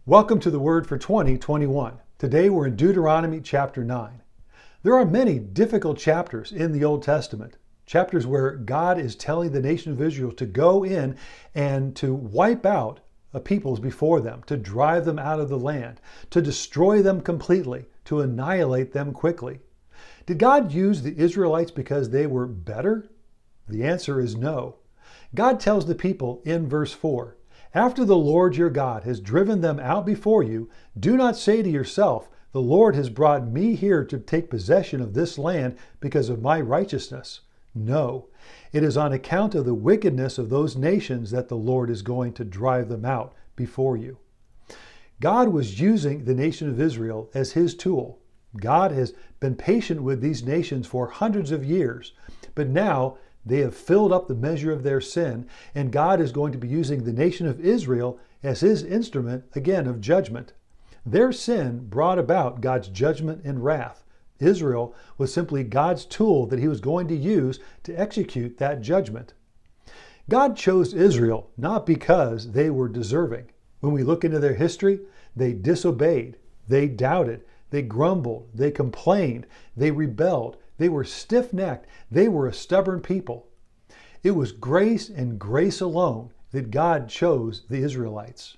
Welcome to the Word for 2021. Today we're in Deuteronomy chapter 9. There are many difficult chapters in the Old Testament, chapters where God is telling the nation of Israel to go in and to wipe out the peoples before them, to drive them out of the land, to destroy them completely, to annihilate them quickly. Did God use the Israelites because they were better? The answer is no. God tells the people in verse 4, "After the Lord your God has driven them out before you, do not say to yourself, 'The Lord has brought me here to take possession of this land because of my righteousness.' No, it is on account of the wickedness of those nations that the Lord is going to drive them out before you." God was using the nation of Israel as his tool. God has been patient with these nations for hundreds of years, but now they have filled up the measure of their sin, and God is going to be using the nation of Israel as his instrument, again, of judgment. Their sin brought about God's judgment and wrath. Israel was simply God's tool that he was going to use to execute that judgment. God chose Israel not because they were deserving. When we look into their history, they disobeyed, they doubted, they grumbled, they complained, they rebelled, they were stiff-necked, they were a stubborn people. It was grace and grace alone that God chose the Israelites.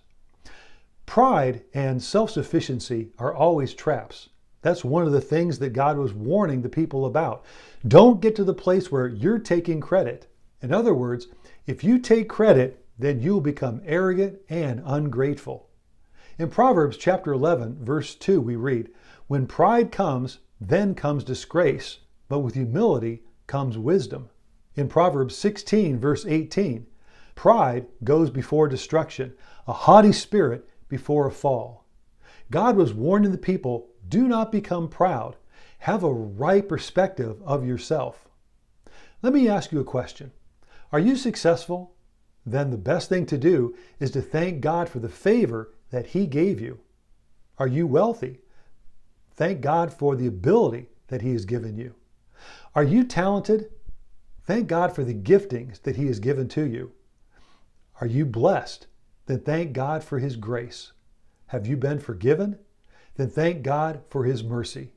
Pride and self-sufficiency are always traps. That's one of the things that God was warning the people about. Don't get to the place where you're taking credit. In other words, if you take credit, then you'll become arrogant and ungrateful. In Proverbs chapter 11, verse 2, we read, "When pride comes, then comes disgrace, but with humility comes wisdom." In Proverbs 16, verse 18, "Pride goes before destruction, a haughty spirit before a fall." God was warning the people, do not become proud. Have a right perspective of yourself. Let me ask you a question. Are you successful? Then the best thing to do is to thank God for the favor that he gave you. Are you wealthy? Thank God for the ability that he has given you. Are you talented? Thank God for the giftings that he has given to you. Are you blessed? Then thank God for his grace. Have you been forgiven? Then thank God for his mercy.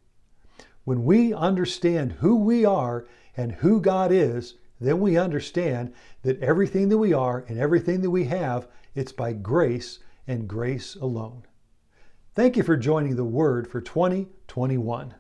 When we understand who we are and who God is, then we understand that everything that we are and everything that we have, it's by grace and grace alone. Thank you for joining the Word for 2021.